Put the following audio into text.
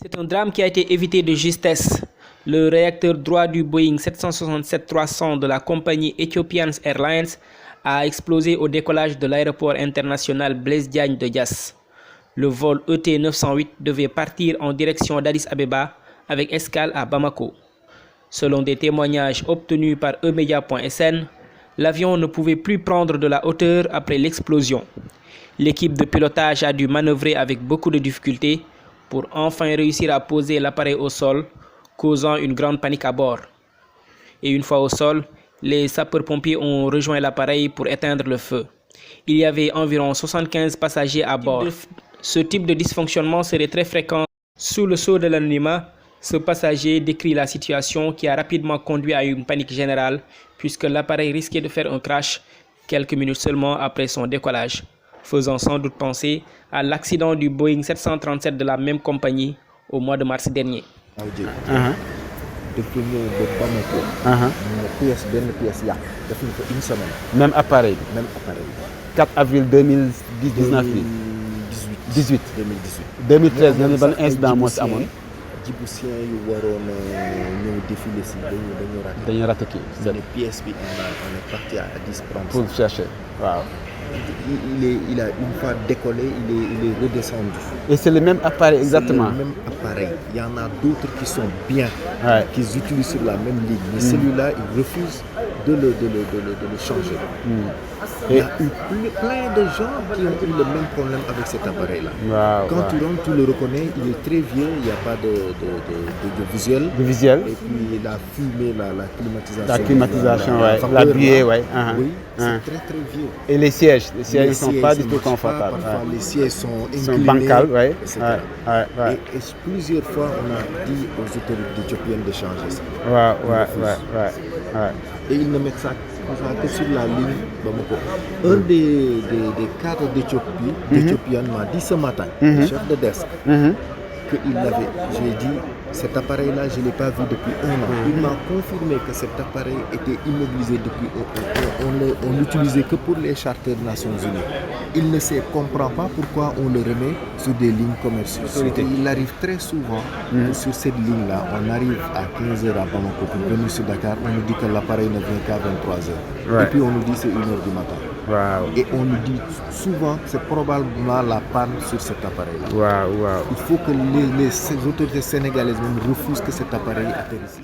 C'est un drame qui a été évité de justesse. Le réacteur droit du Boeing 767-300 de la compagnie Ethiopian Airlines a explosé au décollage de l'aéroport international Blaise Diagne de Diass. Le vol ET908 devait partir en direction d'Addis Abeba avec escale à Bamako. Selon des témoignages obtenus par emedia.sn, l'avion ne pouvait plus prendre de la hauteur après l'explosion. L'équipe de pilotage a dû manœuvrer avec beaucoup de difficultés pour enfin réussir à poser l'appareil au sol, causant une grande panique à bord. Et une fois au sol, les sapeurs-pompiers ont rejoint l'appareil pour éteindre le feu. Il y avait environ 75 passagers à bord. Ce type de dysfonctionnement serait très fréquent. Sous le sceau de l'anonymat, ce passager décrit la situation qui a rapidement conduit à une panique générale puisque l'appareil risquait de faire un crash quelques minutes seulement après son décollage, faisant sans doute penser à l'accident du Boeing 737 de la même compagnie au mois de mars dernier. Depuis une semaine. Même appareil. Même appareil. 4 avril 2019. 2018. 2013 nga ne ban incident moo ci amoon. Djiboutien yu waroon ñëw défilé si dañu raté kii. Les pièces bi on est parti à Addis prendre pour chercher waaw. Il a une fois décollé, il est redescendu. Et c'est le même appareil exactement. C'est le même appareil. Il y en a d'autres qui sont bien, qui utilisent sur la même ligne. Mais celui-là, il refuse de le changer. Il y a eu plein de gens qui ont eu le même problème avec cet appareil-là. Quand tu rentres, tu le reconnais, il est très vieux, il n'y a pas de visuel. De visuel. Et puis la fumée, la climatisation. La climatisation, la buée, oui, c'est très très vieux. Et les sièges ne sont pas du tout confortables. Parfois, les sièges sont inclinés. Sont bancals, etc. Et plusieurs fois, on a dit aux autorités éthiopiennes de changer ça. Et ils ne mettent ça que sur la ligne Bamako. Un des cadres d'Ethiopian m'a dit ce matin, le chef de desk, qu'il l'avait. J'ai dit, cet appareil-là, je ne l'ai pas vu depuis 1 an. Il m'a confirmé que cet appareil était immobilisé depuis. On l'utilisait que pour les charters des Nations Unies. Il ne comprend pas pourquoi on le remet sur des lignes commerciales. Il arrive très souvent que sur cette ligne-là, on arrive à 15h à Bamako pour venir sur Dakar, on nous dit que l'appareil ne vient qu'à 23h. Et puis on nous dit que c'est 1h du matin. Et on nous dit souvent que c'est probablement la panne sur cet appareil-là. Il faut que les autorités sénégalaises refusent que cet appareil atterrisse.